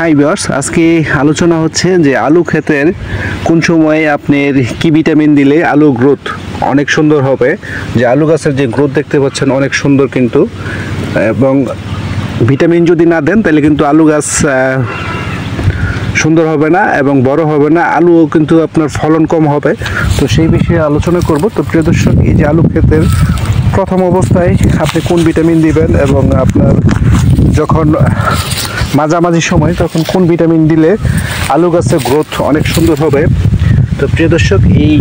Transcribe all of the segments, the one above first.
Hi viewers, আজকে আলোচনা হচ্ছে যে আলু ক্ষেতের কোন সময়ে আপনার কি ভিটামিন দিলে আলু গ্রোথ অনেক সুন্দর হবে। যে আলু গাছের যে গ্রোথ দেখতে পাচ্ছেন অনেক সুন্দর কিন্তু, এবং ভিটামিন যদি না দেন তাহলে কিন্তু আলু গাছ সুন্দর হবে না এবং বড় হবে না, আলুও কিন্তু আপনার ফলন কম হবে। তো সেই বিষয়ে আলোচনা করব। তো প্রিয় দর্শক, এই যে আলু ক্ষেতের প্রথম অবস্থায় আপনি কোন ভিটামিন দিবেন এবং আপনার যখন মাঝামাঝি সময় তখন কোন ভিটামিন দিলে আলু গাছের গ্রোথ অনেক সুন্দর হবে। তো প্রিয় দর্শক, এই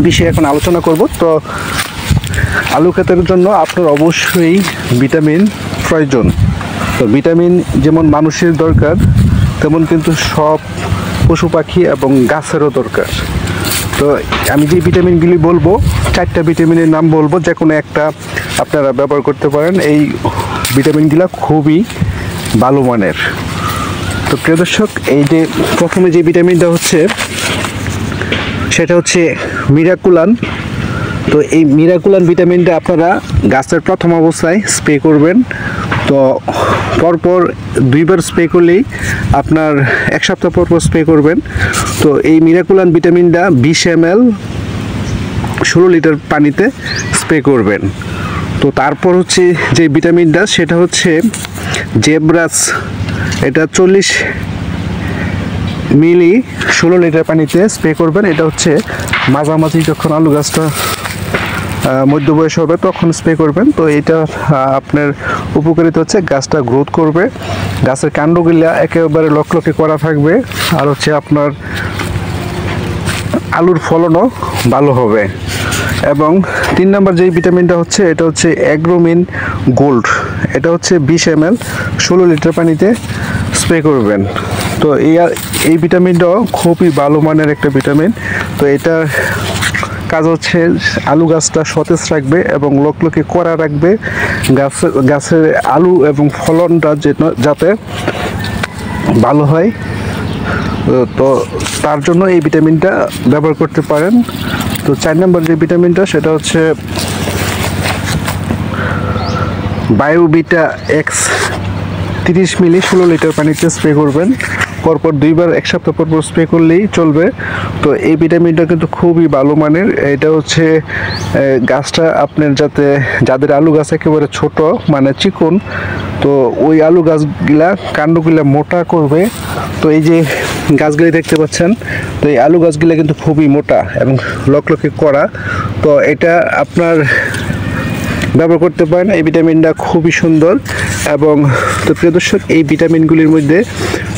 বিষয়ে এখন আলোচনা করব। তো আলু ক্ষেতের জন্য আপনার অবশ্যই ভিটামিন প্রয়োজন। তো ভিটামিন যেমন মানুষের দরকার তেমন কিন্তু সব পশু পাখি এবং গাছেরও দরকার। তো আমি যে ভিটামিনগুলি বলবো, 4টা ভিটামিনের নাম বলবো, যে কোনো একটা আপনারা ব্যবহার করতে পারেন। এই ভিটামিনগুলো খুবই ভালো মানের। তো প্রিয় দর্শক, এই যে প্রথমে যে ভিটামিনটা হচ্ছে সেটা হচ্ছে মিরাকুলান। তো এই মিরাকুলান ভিটামিনটা আপনারা গাছের প্রথম অবস্থায় স্প্রে করবেন। তো পরপর 2বার স্প্রে করলেই আপনার 1 সপ্তাহ পরপর স্প্রে করবেন। তো এই মিরাকুলান ভিটামিনটা 20 ml 16 লিটার পানিতে স্প্রে করবেন। তো তারপর হচ্ছে যে ভিটামিনটা সেটা হচ্ছে জেব্রাস, এটা 40 মিলি 16 লিটার পানিতে স্প্রে করবেন। এটা হচ্ছে মাঝামাঝি যখন আলু গাছটা মধ্য বয়স হবে তখন স্প্রে করবেন। তো এটা আপনার উপকারিতা হচ্ছে গাছটা গ্রোথ করবে, গাছের কাণ্ডগুলা একেবারে লকলকে করা থাকবে, আর হচ্ছে আপনার আলুর ফলনও ভালো হবে। এবং 3 নম্বর যেই ভিটামিনটা হচ্ছে এটা হচ্ছে অ্যাগ্রোমিন গোল্ড, এটা হচ্ছে 20 ml 16 লিটার পানিতে স্প্রে করবেন। তো এই ভিটামিনটাও খুবই ভালো মানের একটা ভিটামিন। তো এটা কাজ হচ্ছে আলু গাছটা সতেজ রাখবে এবং লকলকে করা রাখবে, গাছের আলু এবং ফলনটা যাতে ভালো হয়। তো তার জন্য এই ভিটামিনটা ব্যবহার করতে পারেন। তো 4 নম্বর যে ভিটামিনটা সেটা হচ্ছে বায়োভিটা এক্স, 30 মিলি 16 লিটার পানিতে স্প্রে করবেন। পরপর 2বার 1 সপ্তাহ পরপর স্প্রে করলেই চলবে। তো এই ভিটামিনটা কিন্তু খুবই ভালো মানের। এটা হচ্ছে গাছটা আপনার যাদের আলু গাছ একেবারে ছোট মানে চিকন, তো ওই আলু গাছগুলা কাণ্ডগুলা মোটা করবে। তো এই যে গাছগুলি দেখতে পাচ্ছেন, তো এই আলু গাছগুলা কিন্তু খুবই মোটা এবং লকলকে করা। তো এটা আপনার ব্যবহার করতে পারেন। এই ভিটামিনটা খুবই সুন্দর। এবং তো প্রিয় দর্শক, এই ভিটামিনগুলির মধ্যে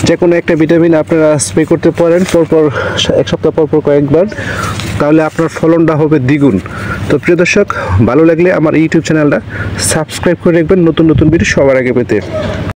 যে কোনো একটা ভিটামিন আপনারা স্প্রে করতে পারেন পরপর 1 সপ্তাহ পরপর কয়েকবার, তাহলে আপনার ফলনটা হবে দ্বিগুণ। তো প্রিয় দর্শক, ভালো লাগলে আমার ইউটিউব চ্যানেলটা সাবস্ক্রাইব করে রাখবেন নতুন নতুন ভিডিও সবার আগে পেতে।